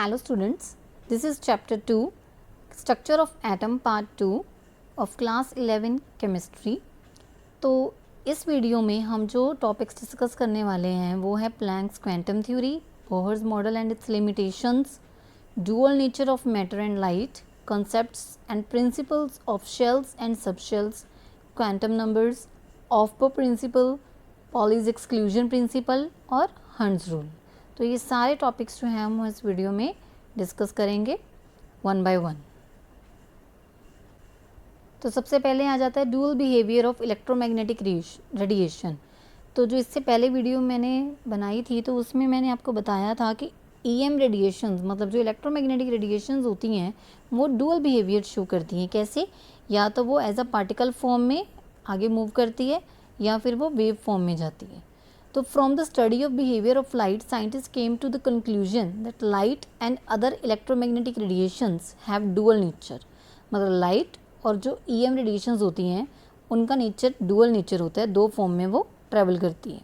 Hello students, this is chapter 2 structure of atom part 2 of class 11 chemistry। तो इस video में हम जो टॉपिक्स डिस्कस करने वाले हैं वो है Planck's quantum theory, Bohr's model and its limitations, dual nature of matter and light, concepts and principles of shells and subshells, quantum numbers, of principle, Pauli's exclusion principle और Hund's rule. तो ये सारे topics जो हैं हम इस video में discuss करेंगे वन बाय वन। तो सबसे पहले आ जाता है dual behaviour of electromagnetic radiation. तो जो इससे पहले वीडियो मैंने बनाई थी तो उसमें मैंने आपको बताया था कि EM रेडिएशंस मतलब जो इलेक्ट्रोमैग्नेटिक रेडिएशंस होती हैं वो डुअल बिहेवियर शो करती हैं। कैसे? या तो वो एज अ पार्टिकल फॉर्म में आगे मूव करती है या फिर वो वेव फॉर्म में जाती है। तो from the study of behaviour of light scientist came to the conclusion that light and other electromagnetic radiations have dual nature. मतलब लाइट और जो EM रेडिएशंस होती हैं उनका नेचर डुअल नेचर होता है, दो फॉर्म में वो ट्रेवल करती है।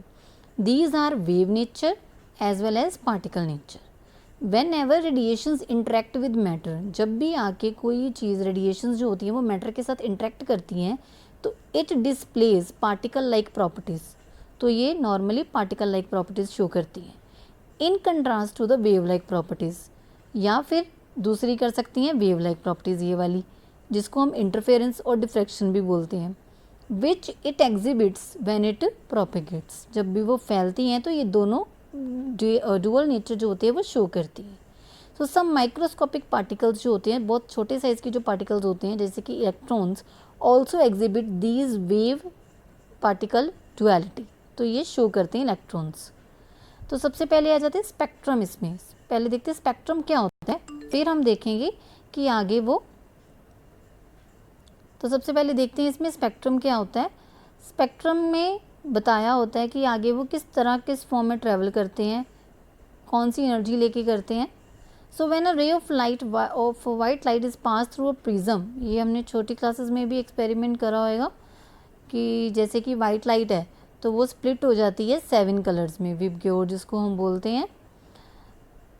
These are wave nature as well as particle nature. Whenever radiations interact with matter, जब भी आके कोई चीज़ रेडिएशंस जो होती हैं वो मैटर के साथ इंटरेक्ट करती हैं तो it displays particle like properties. तो ये normally particle like properties show करती हैं in contrast to the wave like properties. या फिर दूसरी कर सकती हैं वेव लाइक प्रॉपर्टीज़, ये वाली जिसको हम इंटरफेरेंस और डिफ्रैक्शन भी बोलते हैं, which it exhibits when it propagates. जब भी वो फैलती हैं तो ये दोनों डुअल नेचर जो होती है वो शो करती है। सो सम माइक्रोस्कोपिक पार्टिकल्स जो होते हैं, बहुत छोटे साइज़ के जो पार्टिकल्स होते हैं जैसे कि electrons, also exhibit these wave particle duality. तो ये शो करते हैं इलेक्ट्रॉन्स। तो सबसे पहले आ जाते हैं स्पेक्ट्रम। इसमें पहले देखते हैं स्पेक्ट्रम क्या होता है, फिर हम देखेंगे कि आगे वो। तो सबसे पहले देखते हैं इसमें स्पेक्ट्रम क्या होता है। स्पेक्ट्रम में बताया होता है कि आगे वो किस तरह किस फॉर्म में ट्रैवल करते हैं, कौन सी एनर्जी लेके करते हैं। So when a ray of light of white light is pass through a prism, ये हमने छोटी क्लासेस में भी एक्सपेरिमेंट करा होगा कि जैसे कि वाइट लाइट है तो वो स्प्लिट हो जाती है 7 कलर्स में, विबग्योर जिसको हम बोलते हैं।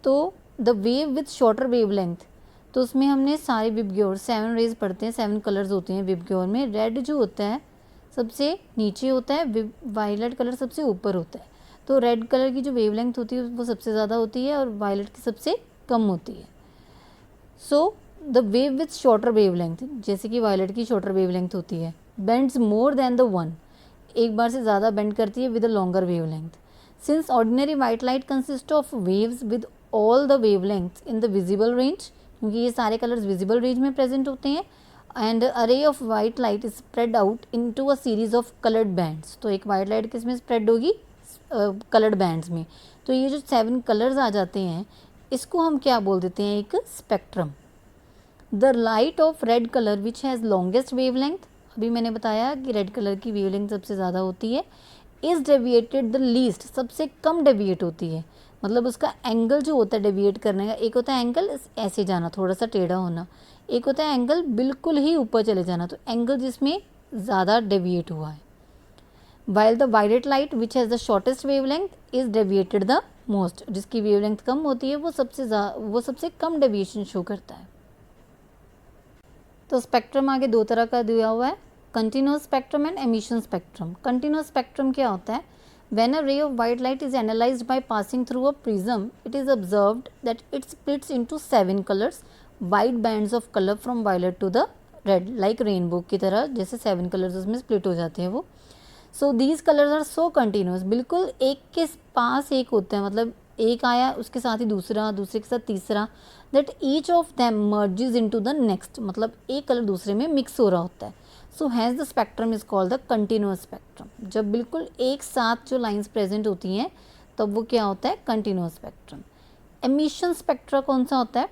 तो the wave with shorter wave length, तो उसमें हमने सारे विबग्योर 7 रेज पढ़ते हैं, 7 कलर्स होते हैं विबग्योर में। रेड जो होता है सबसे नीचे होता है, वायलेट कलर सबसे ऊपर होता है। तो रेड कलर की जो वेवलेंथ होती है वो सबसे ज़्यादा होती है और वायलेट की सबसे कम होती है। So the wave with shorter wavelength, जैसे कि वायलेट की शॉर्टर वेवलेंथ होती है, bends more than the one, एक बार से ज़्यादा बेंड करती है with a longer wavelength. Since ordinary white light consist of waves with all the wavelengths in the visible range, क्योंकि ये सारे कलर्स विजिबल रेंज में प्रेजेंट होते हैं, and a ray of white light is spread out into a series of coloured bands. तो एक white light किस में स्प्रेड होगी, कलर्ड बैंड्स में। तो ये जो 7 कलर्स आ जाते हैं इसको हम क्या बोल देते हैं, एक spectrum. The light of red colour which has longest wavelength, अभी मैंने बताया कि रेड कलर की वेवलेंथ सबसे ज़्यादा होती है, इज़ डेविएटेड द लीस्ट, सबसे कम डेविएट होती है। मतलब उसका एंगल जो होता है डेविएट करने का, एक होता है एंगल ऐसे जाना थोड़ा सा टेढ़ा होना, एक होता है एंगल बिल्कुल ही ऊपर चले जाना। तो एंगल जिसमें ज़्यादा डेविएट हुआ है। While the violet light which has the shortest wavelength is deviated the most, जिसकी वेवलेंथ कम होती है वो सबसे कम डेविएशन शो करता है। तो स्पेक्ट्रम आगे दो तरह का दिया हुआ है, continuous spectrum and emission spectrum. Continuous spectrum क्या होता है, when a ray of white light is analyzed by passing through a prism, it is observed that it splits into 7 colors, wide bands of color from violet to the red, like rainbow की तरह, जैसे 7 colors उसमें split हो जाते हैं वो। So these colors are so continuous, बिल्कुल एक के पास एक होते हैं, मतलब एक आया उसके साथ ही दूसरा, दूसरे के साथ तीसरा, that each of them merges into the next, मतलब एक कलर दूसरे में मिक्स हो रहा होता है। So has the spectrum is called the continuous spectrum. जब बिल्कुल एक साथ जो लाइंस प्रेजेंट होती हैं तब वो क्या होता है, कंटिन्यूअस स्पेक्ट्रम। एमिशन स्पेक्ट्रा कौन सा होता है,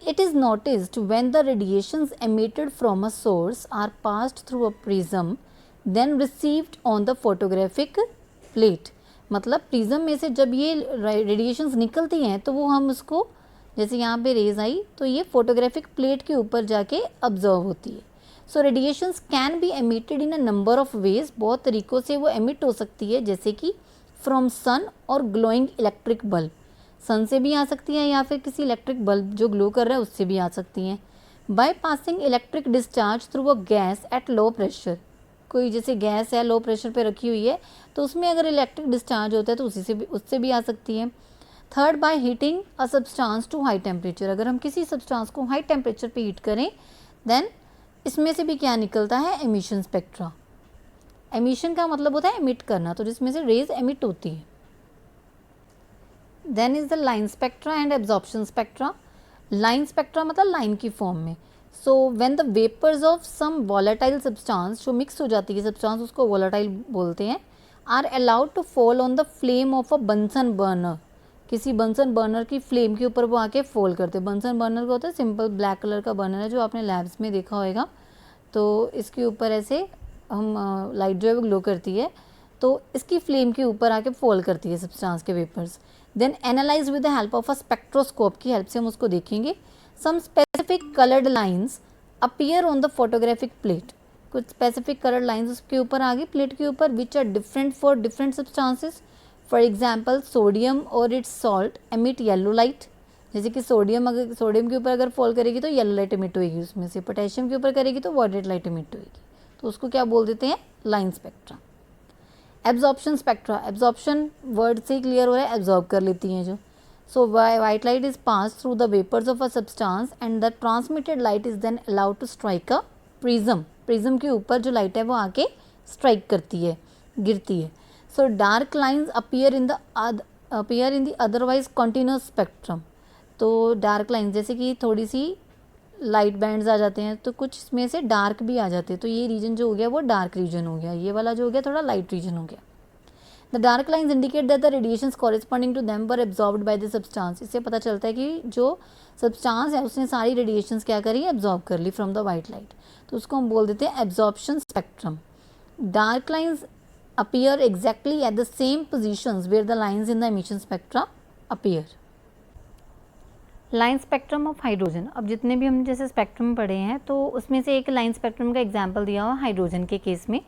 it is noticed when the radiations emitted from a source are passed through a prism then received on the photographic plate. मतलब प्रिज्म में से जब ये रेडिएशंस निकलती हैं तो वो हम उसको, जैसे यहाँ पे रेज आई तो ये फोटोग्राफिक प्लेट के ऊपर जाके ऑब्जर्व होती है। So radiations can be emitted in a number of ways, बहुत तरीक़ों से वो एमिट हो सकती है, जैसे कि फ्रॉम सन और ग्लोइंग इलेक्ट्रिक बल्ब। सन से भी आ सकती हैं या फिर किसी इलेक्ट्रिक बल्ब जो ग्लो कर रहा है उससे भी आ सकती हैं। By passing electric discharge through a gas at low pressure, कोई जैसे गैस है लो प्रेशर पे रखी हुई है तो उसमें अगर इलेक्ट्रिक डिस्चार्ज होता है तो उससे भी आ सकती है। Third, by heating a substance to high temperature, अगर हम किसी सब्सटेंस को हाई टेम्परेचर पे हीट करें देन इसमें से भी क्या निकलता है, एमिशन स्पेक्ट्रा। एमिशन का मतलब होता है एमिट करना, तो जिसमें से रेज एमिट होती है। Then is the line spectra and absorption spectra. Line spectra मतलब लाइन की फॉर्म में। So when the vapours of some volatile substance, जो मिक्स हो जाती है सब्सटेंस उसको वॉलेटाइल बोलते हैं, are allowed to fall on the flame of a Bunsen burner, किसी बंसन बर्नर की फ्लेम के ऊपर वो आके फॉल करते हैं। बंसन बर्नर का होता है सिंपल ब्लैक कलर का बर्नर है जो आपने लैब्स में देखा होगा, तो इसके ऊपर ऐसे हम लाइट जो है वो ग्लो करती है, तो इसकी फ्लेम के ऊपर आके फॉल करती है सब्सटेंस के vapours. Then analyse with the help of a spectroscope, की हेल्प से हम उसको देखेंगे। Some specific coloured lines appear on the photographic plate, कुछ स्पेसिफिक कलर्ड लाइंस उसके ऊपर आगे प्लेट के ऊपर, which are different for different substances. For example sodium और its salt emit yellow light, जैसे कि सोडियम के ऊपर अगर फॉल करेगी तो येलो लाइट एमिट होगी उसमें से, पोटेशियम के ऊपर करेगी तो वायलेट लाइट एमिट होगी, तो उसको क्या बोल देते हैं, line spectra. Absorption spectra, absorption word से क्लियर हो रहा है, एब्जॉर्ब कर लेती हैं जो। So white light is pass through the vapours of a substance and the transmitted light is then allowed to strike a prism, prism के ऊपर जो लाइट है वो आके स्ट्राइक करती है, गिरती है। So dark lines appear in the otherwise continuous spectrum, तो डार्क लाइन्स जैसे कि थोड़ी सी लाइट बैंड्स आ जाते हैं तो कुछ इसमें से डार्क भी आ जाते हैं, तो ये रीजन जो हो गया वो डार्क रीजन हो गया, ये वाला जो हो गया थोड़ा लाइट रीजन हो गया। The dark lines indicate that the radiations corresponding to them were absorbed by the substance, इससे पता चलता है कि जो सब्सटेंस है उसने सारी रेडिएशंस क्या करी, एब्जॉर्ब कर ली फ्रॉम द वाइट लाइट, तो उसको हम बोल देते हैं absorption spectrum. Dark lines appear exactly at the same positions where the lines in the emission spectra appear. Line spectrum of hydrogen, अब जितने भी हम जैसे स्पेक्ट्रम पढ़े हैं तो उसमें से एक लाइन स्पेक्ट्रम का एग्जांपल दिया हुआ हाइड्रोजन के केस में।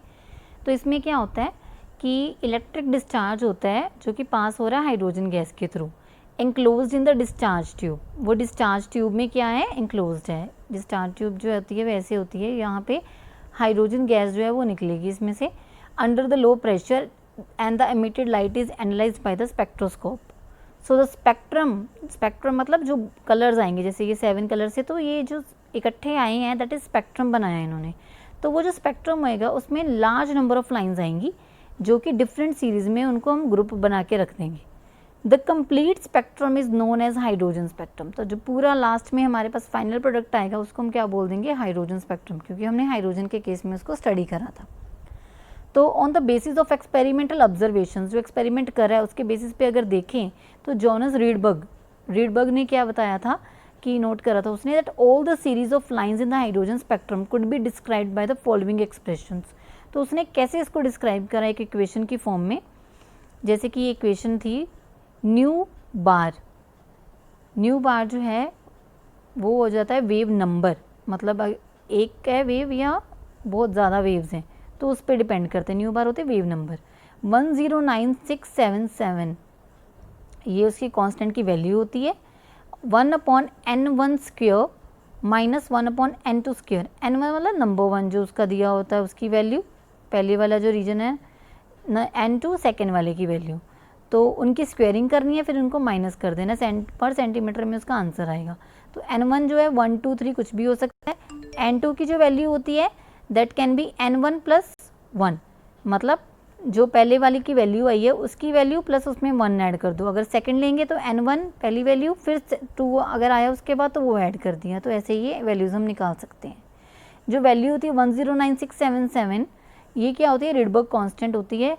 तो इसमें क्या होता है कि इलेक्ट्रिक डिस्चार्ज होता है जो कि पास हो रहा है हाइड्रोजन गैस के through, enclosed in the discharge tube. वो डिस्चार्ज ट्यूब में क्या है, एंक्लोज्ड है। डिस्चार्ज ट्यूब जो होती है वैसे होती है, यहाँ पे हाइड्रोजन गैस जो है वो निकलेगी इसमें से under the low pressure and the emitted light is analyzed by the spectroscope. So the spectrum मतलब जो कलर्स आएंगे, जैसे ये 7 कलर्स है तो ये जो इकट्ठे आए हैं दैट इज स्पेक्ट्रम बनाया है इन्होंने, तो वो जो स्पेक्ट्रम होएगा उसमें लार्ज नंबर ऑफ लाइंस आएंगी जो कि डिफरेंट सीरीज में उनको हम ग्रुप बना के रख देंगे। The complete spectrum is known as hydrogen spectrum, तो जो पूरा लास्ट में हमारे पास फाइनल प्रोडक्ट आएगा उसको हम क्या बोल देंगे, हाइड्रोजन स्पेक्ट्रम, क्योंकि हमने हाइड्रोजन के केस में उसको स्टडी करा था। तो on the basis of experimental observation, जो एक्सपेरिमेंट कर रहा है उसके बेसिस पे अगर देखें तो जॉनस रीडबर्ग ने क्या बताया था कि नोट करा था उसने, that all the series of lines in the hydrogen spectrum could be described by the following expressions. तो उसने कैसे इसको डिस्क्राइब करा, एक इक्वेशन की फॉर्म में, जैसे कि ये इक्वेशन थी न्यू बार जो है वो हो जाता है वेव नंबर, मतलब एक है वेव या बहुत ज़्यादा वेव्स हैं तो उस पर डिपेंड करते हैं, न्यू बार होते वेव नंबर 109677, ये उसकी कांस्टेंट की वैल्यू होती है। 1/n1 square minus 1/n2 square, n1 मतलब नंबर 1 जो उसका दिया होता है उसकी वैल्यू, पहले वाला जो रीजन है न, n2 सेकेंड वाले की वैल्यू, तो उनकी स्क्वेयरिंग करनी है फिर उनको माइनस कर देना, पर सेंटीमीटर में उसका आंसर आएगा। तो n1 जो है 1 2 3 कुछ भी हो सकता है, n2 की जो वैल्यू होती है दैट कैन बी n1 + 1, मतलब जो पहले वाली की वैल्यू आई है उसकी वैल्यू प्लस उसमें 1 ऐड कर दो, अगर सेकंड लेंगे तो n1 पहली वैल्यू फिर 2 अगर आया उसके बाद तो वो ऐड कर दिया, तो ऐसे ये वैल्यूज़ हम निकाल सकते हैं। जो वैल्यू होती है 109677, ये क्या होती है, रीडबर्ग कांस्टेंट होती है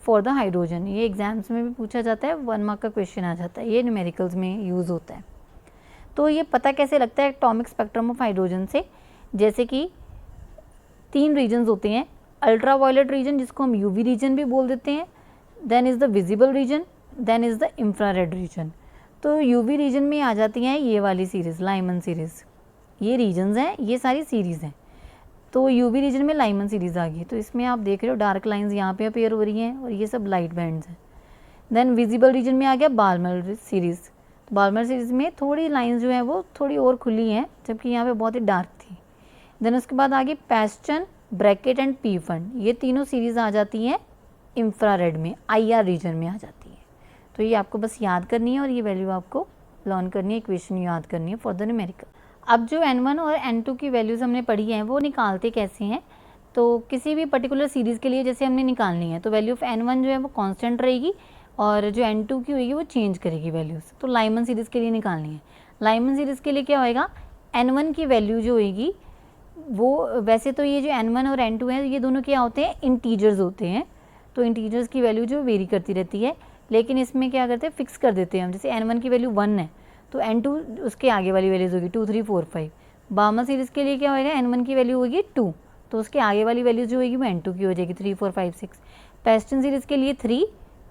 फॉर द हाइड्रोजन, ये एग्जाम्स में भी पूछा जाता है, 1 मार्क का क्वेश्चन आ जाता है, ये न्यूमेरिकल्स में यूज़ होता है। तो ये पता कैसे लगता है एटॉमिक स्पेक्ट्रम ऑफ हाइड्रोजन से, जैसे कि 3 रीजन्स होते हैं, अल्ट्रा वायलेट रीजन जिसको हम यूवी रीजन भी बोल देते हैं, then is the visible region, then is the infrared region. तो यूवी रीजन में आ जाती हैं ये वाली सीरीज़, लाइमन सीरीज़, ये रीजन्स हैं, ये सारी सीरीज़ हैं, तो यूवी रीजन में लाइमन सीरीज़ आ गई। तो इसमें आप देख रहे हो डार्क लाइंस यहाँ पे अपीयर हो रही हैं और ये सब लाइट बैंड्स हैं। देन विजिबल रीजन में आ गया बाल्मर सीरीज़। तो बाल्मर सीरीज़ में थोड़ी लाइंस जो है वो थोड़ी और खुली हैं, जबकि यहाँ पे बहुत ही डार्क थी। देन उसके बाद आ गई पैस्टन, ब्रैकेट एंड पी फंड। ये तीनों सीरीज़ आ जाती हैं इंफ्रारेड में, IR रीजन में आ जाती है। तो ये आपको बस याद करनी है और ये वैल्यू आपको लर्न करनी है, इक्वेशन याद करनी है फॉर द न्यूमेरिकल। अब जो N1 और N2 की वैल्यूज़ हमने पढ़ी हैं वो निकालते कैसे हैं। तो किसी भी पर्टिकुलर सीरीज़ के लिए जैसे हमने निकालनी है तो वैल्यू ऑफ N1 जो है वो कांस्टेंट रहेगी और जो N2 की होगी वो चेंज करेगी वैल्यूज़। तो लाइमन सीरीज़ के लिए निकालनी है। लाइमन सीरीज़ के लिए क्या होएगा, N1 की वैल्यू जो होगी वो, वैसे तो ये जो N1 और N2 है ये दोनों क्या होते हैं, इंटीजर्स होते हैं। तो इंटीजर्स की वैल्यू जो वेरी करती रहती है, लेकिन इसमें क्या करते हैं, फिक्स कर देते हैं हम। जैसे N1 की वैल्यू 1 है तो N2 उसके आगे वाली वैल्यूज होगी 2, 3, 4, 5। बाल्मर सीरीज़ के लिए क्या होएगा, N1 की वैल्यू होगी 2 तो उसके आगे वाली वैल्यू जो होगी वो N2 की हो जाएगी 3, 4, 5, 6। पैस्टन सीरीज़ के लिए 3,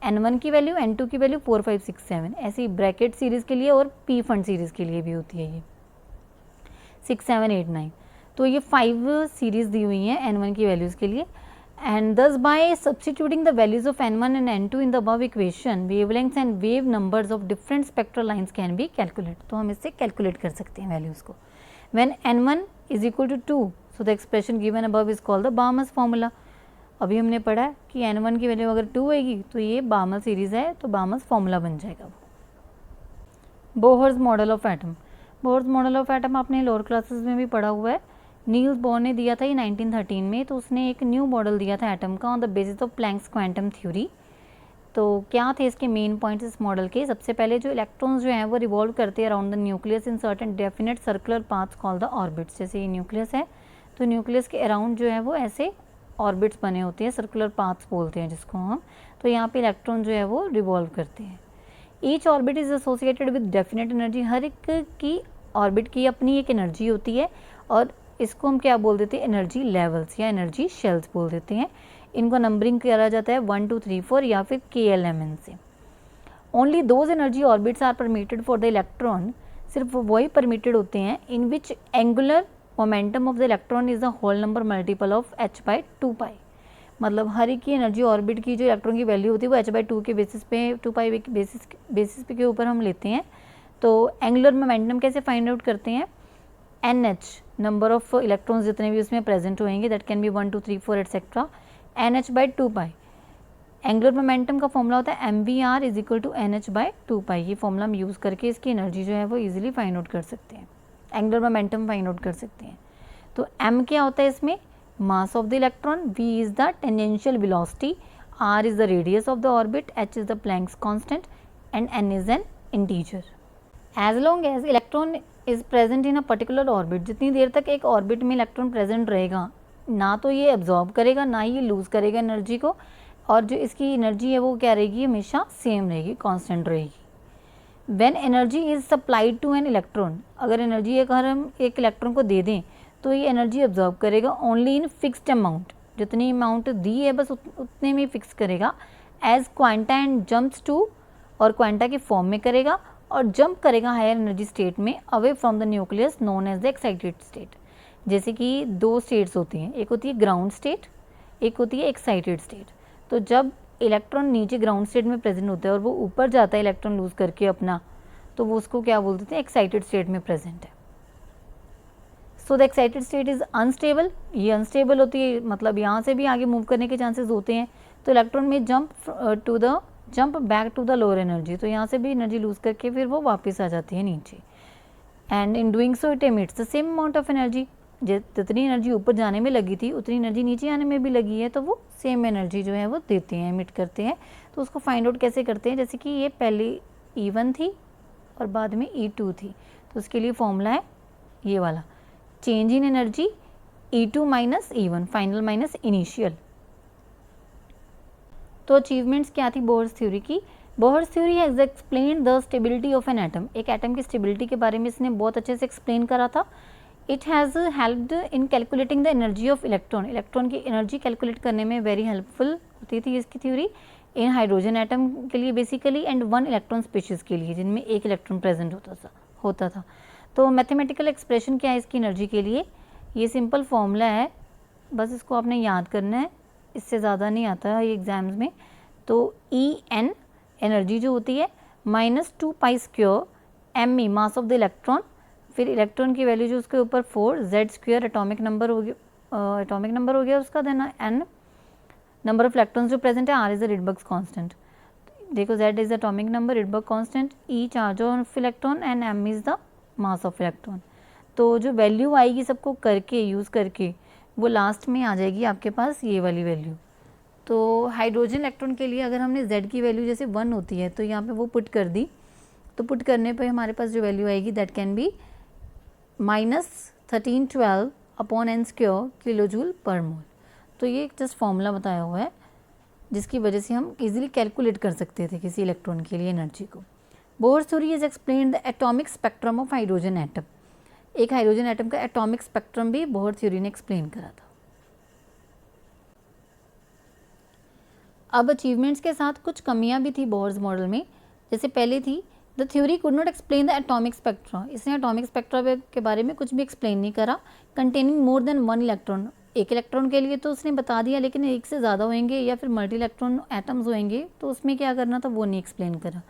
N1 की वैल्यू, N2 की वैल्यू 4, 5, 6, 7। ऐसी ब्रैकेट सीरीज़ के लिए और पी फंड सीरीज़ के लिए भी होती है ये 6, 7, 8, 9। तो ये 5 सीरीज़ दी हुई हैं N1 की वैल्यूज़ के लिए। And thus by substituting the values of N1 and N2 in the above equation, wavelengths and wave numbers of different spectral lines can be calculated. तो हम इससे कैलकुलेट कर सकते हैं वैल्यूज़ को। When N1 is equal to 2, so the expression given above is called the Balmer's formula. अभी हमने पढ़ा कि N1 की वैल्यू अगर 2 होगी तो ये बार्मर सीरीज़ है, तो बार्मर्स फॉर्मूला बन जाएगा वो। Bohr's model of atom. Bohr's model of atom आपने लोअर क्लासेस में भी पढ़ा हुआ है। नील्स बोर ने दिया था ये 1913 में। तो उसने एक न्यू मॉडल दिया था एटम का on the basis of Planck's quantum theory. तो क्या थे इसके मेन पॉइंट्स इस मॉडल के, सबसे पहले जो इलेक्ट्रॉन्स जो हैं वो रिवॉल्व करते हैं around the nucleus in certain definite circular paths called the orbits. जैसे ये न्यूक्लियस है तो न्यूक्लियस के अराउंड जो है वो ऐसे ऑर्बिट्स बने होते हैं, सर्कुलर पाथ्स बोलते हैं जिसको हम। तो यहाँ पे इलेक्ट्रॉन जो है वो रिवॉल्व करते हैं। Each orbit is associated with definite energy. हर एक की ऑर्बिट की अपनी एक एनर्जी होती है और इसको हम क्या बोल देते हैं, एनर्जी लेवल्स या एनर्जी शेल्स बोल देते हैं। इनको नंबरिंग करा जाता है 1, 2, 3, 4 या फिर KLMN से। Only those energy orbits are permitted for the electron. सिर्फ वही परमिटेड होते हैं in which angular momentum of the electron is the whole number multiple of h/2 pi. मतलब हर एक की एनर्जी ऑर्बिट की जो इलेक्ट्रॉन की वैल्यू होती है वो h/2 के बेसिस पे, 2 पाई बेसिस पे के ऊपर हम लेते हैं। तो एंगुलर मोमेंटम कैसे फाइंड आउट करते हैं, NH नंबर ऑफ इलेक्ट्रॉन्स जितने भी उसमें प्रेजेंट होंगे, that can be 1, 2, 3, 4 etcetera, NH/2 pi. Angular momentum का फॉर्मूला होता है MVR is equal to NH/2 pi. ये फॉर्मूला हम यूज़ करके इसकी एनर्जी जो है वो इजीली फाइंड आउट कर सकते हैं, एंगुलर मोमेंटम फाइंड आउट कर सकते हैं। तो M क्या होता है इसमें, mass of the electron, V is the tangential velocity, R is the radius of the orbit, H is the Planck's constant and N is an integer. As long as electron is present in a particular orbit, जितनी देर तक एक orbit में electron present रहेगा ना तो ये absorb करेगा ना ही ये लूज़ करेगा एनर्जी को, और जो इसकी एनर्जी है वो क्या रहेगी, हमेशा सेम रहेगी, कांस्टेंट रहेगी। When energy is supplied to an electron, अगर एनर्जी अगर हम एक इलेक्ट्रॉन को दे दें तो ये एनर्जी एब्जॉर्ब करेगा ओनली इन फिक्स्ड अमाउंट, जितनी अमाउंट दी है बस उतने में फिक्स करेगा। As quanta and jumps to, और क्वांटा के फॉर्म में करेगा और जंप करेगा हायर एनर्जी स्टेट में away from the nucleus known as the excited state. जैसे कि 2 स्टेट्स होती हैं, एक होती है ग्राउंड स्टेट, एक होती है एक्साइटेड स्टेट। तो जब इलेक्ट्रॉन नीचे ग्राउंड स्टेट में प्रेजेंट होता है और वो ऊपर जाता है इलेक्ट्रॉन लूज करके अपना, तो वो उसको क्या बोल देते हैं, एक्साइटेड स्टेट में प्रेजेंट है। So the excited state is unstable, ये अनस्टेबल होती है, मतलब यहाँ से भी आगे मूव करने के चांसेस होते हैं। तो इलेक्ट्रॉन में jump back to the lower energy, तो यहाँ से भी एनर्जी लूज करके फिर वो वापस आ जाती है नीचे। And in doing so it emits the same amount of energy, जितनी एनर्जी ऊपर जाने में लगी थी उतनी एनर्जी नीचे आने में भी लगी है, तो वो सेम एनर्जी जो है वो देते हैं, एमिट करते हैं। तो उसको फाइंड आउट कैसे करते हैं, जैसे कि ये पहले E1 थी और बाद में E2 थी, तो उसके लिए फॉर्मूला है ये वाला, change in energy E2 minus E1, final minus initial. तो अचीवमेंट्स क्या थी बोहर्स थ्योरी की। Bohr's theory has explained the stability of an atom, एक एटम की स्टेबिलिटी के बारे में इसने बहुत अच्छे से एक्सप्लेन करा था। It has helped in calculating the energy of electron, electron की एनर्जी कैलकुलेट करने में वेरी हेल्पफुल होती थी इसकी थ्योरी। इन हाइड्रोजन एटम के लिए बेसिकली एंड 1 इलेक्ट्रॉन स्पीशीज़ के लिए जिनमें 1 इलेक्ट्रॉन प्रेजेंट होता था। तो मैथमेटिकल एक्सप्रेशन क्या है इसकी एनर्जी के लिए, ये सिंपल फॉर्मूला है, बस इसको आपने याद करना है, इससे ज़्यादा नहीं आता है ये एग्ज़ाम्स में। तो En एनर्जी जो होती है -2 pi square M E mass of the electron, फिर इलेक्ट्रॉन की वैल्यू जो उसके ऊपर 4 जेड स्क्वायर एटॉमिक नंबर हो गया उसका, then N number of electrons जो प्रेजेंट है, R is the Rydberg's constant. देखो Z is atomic number, Rydberg constant, E charge of electron and M is the mass of electron. तो जो value आएगी सबको करके यूज़ करके वो लास्ट में आ जाएगी आपके पास ये वाली वैल्यू। तो हाइड्रोजन इलेक्ट्रॉन के लिए अगर हमने Z की वैल्यू जैसे 1 होती है तो यहाँ पे वो पुट कर दी, तो पुट करने पे हमारे पास जो वैल्यू आएगी that can be -1312 upon n square kilojoule per mole. तो ये जस्ट फॉर्मूला बताया हुआ है जिसकी वजह से हम इजीली कैलकुलेट कर सकते थे किसी इलेक्ट्रॉन के लिए एनर्जी को। Bohr theory is explain the atomic spectrum of hydrogen atom. एक हाइड्रोजन एटम का एटॉमिक स्पेक्ट्रम भी बोहर थ्योरी ने एक्सप्लेन करा था। अब अचीवमेंट्स के साथ कुछ कमियां भी थी बोहर्स मॉडल में। जैसे पहले थी the theory could not explain the atomic spectra. इसने एटॉमिक स्पेक्ट्रा के बारे में कुछ भी एक्सप्लेन नहीं करा। कंटेनिंग मोर देन 1 इलेक्ट्रॉन, एक इलेक्ट्रॉन के लिए तो उसने बता दिया, लेकिन एक से ज़्यादा होंगे या फिर मल्टी इलेक्ट्रॉन एटम्स होंगे तो उसमें क्या करना था वो नहीं एक्सप्लेन करा।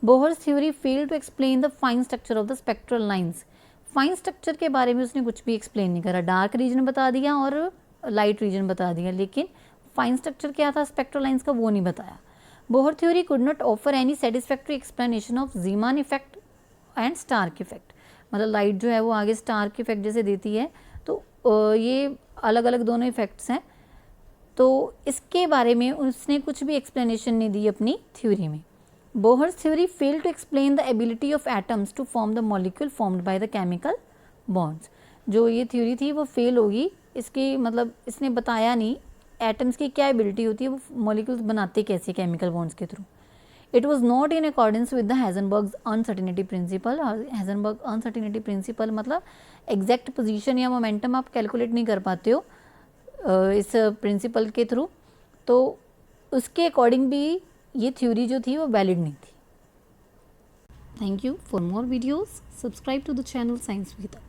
Bohr's theory fail to explain the fine structure of the spectral lines. Fine structure के बारे में उसने कुछ भी एक्सप्लेन नहीं करा। डार्क रीजन बता दिया और लाइट रीजन बता दिया, लेकिन फाइन स्ट्रक्चर क्या था स्पेक्ट्रल लाइंस का वो नहीं बताया। Bohr theory could not offer any satisfactory explanation of Zeeman effect and Stark effect. मतलब लाइट जो है वो आगे स्टार्क इफेक्ट जैसे देती है, तो ये अलग अलग दोनों इफेक्ट्स हैं, तो इसके बारे में उसने कुछ भी एक्सप्लेनेशन नहीं दी अपनी थ्योरी में। Bohr's theory fail to explain the ability of atoms to form the molecule formed by the chemical bonds. जो ये थ्योरी थी वो फेल होगी, इसकी मतलब इसने बताया नहीं एटम्स की क्या एबिलिटी होती है, वो मॉलिक्यूल्स बनाते कैसे केमिकल बॉन्ड्स के through. It was not in accordance with the Heisenberg's uncertainty principle. Heisenberg uncertainty principle मतलब एग्जैक्ट पोजीशन या मोमेंटम आप कैलकुलेट नहीं कर पाते हो इस प्रिंसिपल के थ्रू, तो उसके अकॉर्डिंग भी ये थ्योरी जो थी वो वैलिड नहीं थी। Thank you for more videos, subscribe to the channel science with.